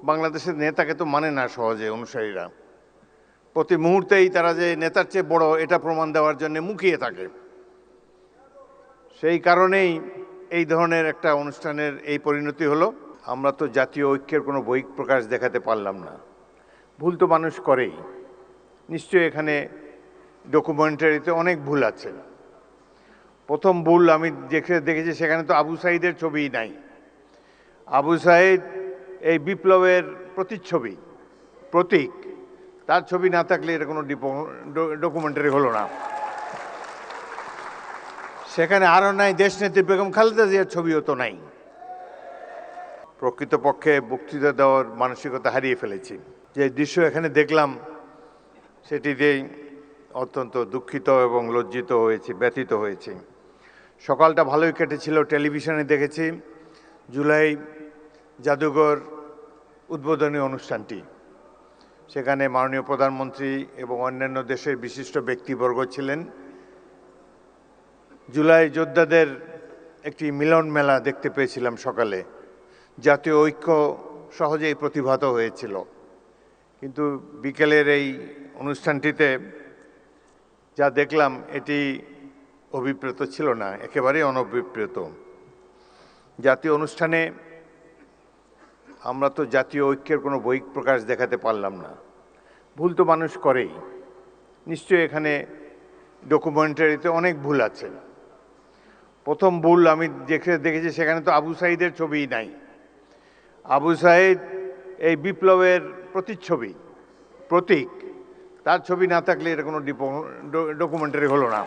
বাংলাদেশের নেতাকে তো মানে না সহজে অনুসারীরা। প্রতি মুহূর্তেই তারা যে নেতার চেয়ে বড় এটা প্রমাণ দেওয়ার জন্য মুখিয়ে থাকে। সেই কারণেই এই ধরনের একটা অনুষ্ঠানের এই পরিণতি হলো। আমরা তো জাতীয় ঐক্যের কোনো বহিঃপ্রকাশ দেখাতে পারলাম না। ভুল তো মানুষ করেই, নিশ্চয়ই এখানে ডকুমেন্টারিতে অনেক ভুল আছে। প্রথম ভুল আমি দেখেছি, সেখানে তো আবু সাঈদের ছবিই নাই। আবু সাঈদ এই বিপ্লবের প্রতিচ্ছবি, প্রতীক। তার ছবি না থাকলে এটা কোনো ডকুমেন্টারি হলো না। সেখানে আরও নাই দেশনেত্রী বেগম খালেদা জিয়ার ছবিও তো নাই। প্রকৃতপক্ষে বক্তৃতা দেওয়ার মানসিকতা হারিয়ে ফেলেছি। যে দৃশ্য এখানে দেখলাম সেটিতেই অত্যন্ত দুঃখিত এবং লজ্জিত হয়েছি, ব্যথিত হয়েছি। সকালটা ভালোই কেটেছিল, টেলিভিশনে দেখেছি জুলাই জাদুঘর উদ্বোধনী অনুষ্ঠানটি। সেখানে মাননীয় প্রধানমন্ত্রী এবং অন্যান্য দেশের বিশিষ্ট ব্যক্তিবর্গ ছিলেন। জুলাই যোদ্ধাদের একটি মিলন মেলা দেখতে পেয়েছিলাম সকালে। জাতীয় ঐক্য সহজেই প্রতিভাত হয়েছিল, কিন্তু বিকেলের এই অনুষ্ঠানটিতে যা দেখলাম এটি অভিপ্রেত ছিল না, একেবারেই অনভিপ্রেত। জাতীয় অনুষ্ঠানে আমরা তো জাতীয় ঐক্যের কোনো বহিঃপ্রকাশ দেখাতে পারলাম না। ভুল তো মানুষ করেই, নিশ্চয়ই এখানে ডকুমেন্টারিতে অনেক ভুল আছে। প্রথম ভুল আমি দেখেছি, সেখানে তো আবু সাঈদের ছবিই নাই। আবু সাঈদ এই বিপ্লবের প্রতিচ্ছবি, প্রতীক। তার ছবি না থাকলে এটা কোনো ডকুমেন্টারি হলো না।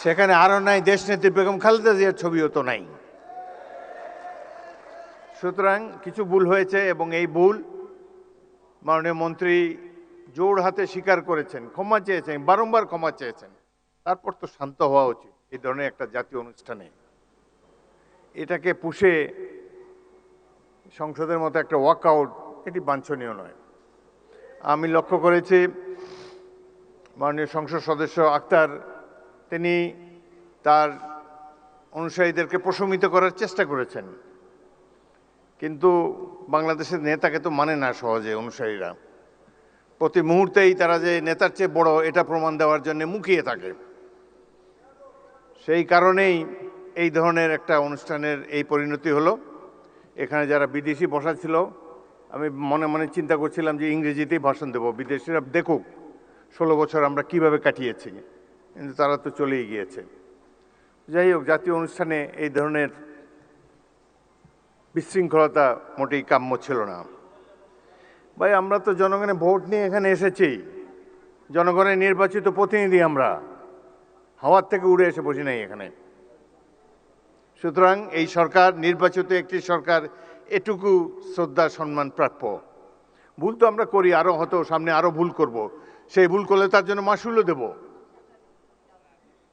সেখানে আরও নাই দেশনেত্রী বেগম খালেদা জিয়ার ছবিও তো নাই। সুতরাং কিছু ভুল হয়েছে এবং এই ভুল মাননীয় মন্ত্রী জোর হাতে স্বীকার করেছেন, ক্ষমা চেয়েছেন, বারংবার ক্ষমা চেয়েছেন। তারপর তো শান্ত হওয়া উচিত এই ধরনের একটা জাতীয় অনুষ্ঠানে। এটাকে পুষে সংসদের মতো একটা ওয়াকআউট, এটি বাঞ্ছনীয় নয়। আমি লক্ষ্য করেছি মাননীয় সংসদ সদস্য আক্তার, তিনি তার অনুসারীদেরকে প্রশমিত করার চেষ্টা করেছেন, কিন্তু বাংলাদেশের নেতাকে তো মানে না সহজে অনুসারীরা। প্রতি মুহূর্তেই তারা যে নেতার চেয়ে বড় এটা প্রমাণ দেওয়ার জন্য মুখিয়ে থাকে। সেই কারণেই এই ধরনের একটা অনুষ্ঠানের এই পরিণতি হলো। এখানে যারা বিদেশি বসা ছিল, আমি মনে মনে চিন্তা করছিলাম যে ইংরেজিতেই ভাষণ দেব, বিদেশিরা দেখুক 16 বছর আমরা কিভাবে কাটিয়েছি, কিন্তু তারা তো চলেই গিয়েছে। যাই হোক, জাতীয় অনুষ্ঠানে এই ধরনের বিশৃঙ্খলতা মোটেই কাম্য ছিল না। ভাই, আমরা তো জনগণের ভোট নিয়ে এখানে এসেছি, জনগণের নির্বাচিত প্রতিনিধি আমরা, হাওয়ার থেকে উড়ে এসে বসি নাই এখানে। সুতরাং এই সরকার নির্বাচিত একটি সরকার, এটুকু শ্রদ্ধা সম্মান প্রাপ্য। ভুল তো আমরা করি, আরও হয়তো সামনে আরও ভুল করব, সেই ভুল করলে তার জন্য মাসুলও দেব,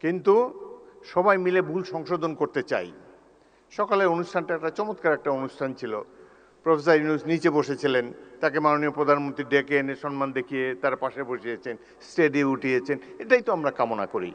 কিন্তু সবাই মিলে ভুল সংশোধন করতে চাই। সকালের অনুষ্ঠানটা একটা চমৎকার একটা অনুষ্ঠান ছিল। প্রফেসর ইউনূস নিচে বসেছিলেন, তাকে মাননীয় প্রধানমন্ত্রী ডেকে এনে সম্মান দেখিয়ে তার পাশে বসিয়েছেন, স্টেজে উঠিয়েছেন। এটাই তো আমরা কামনা করি।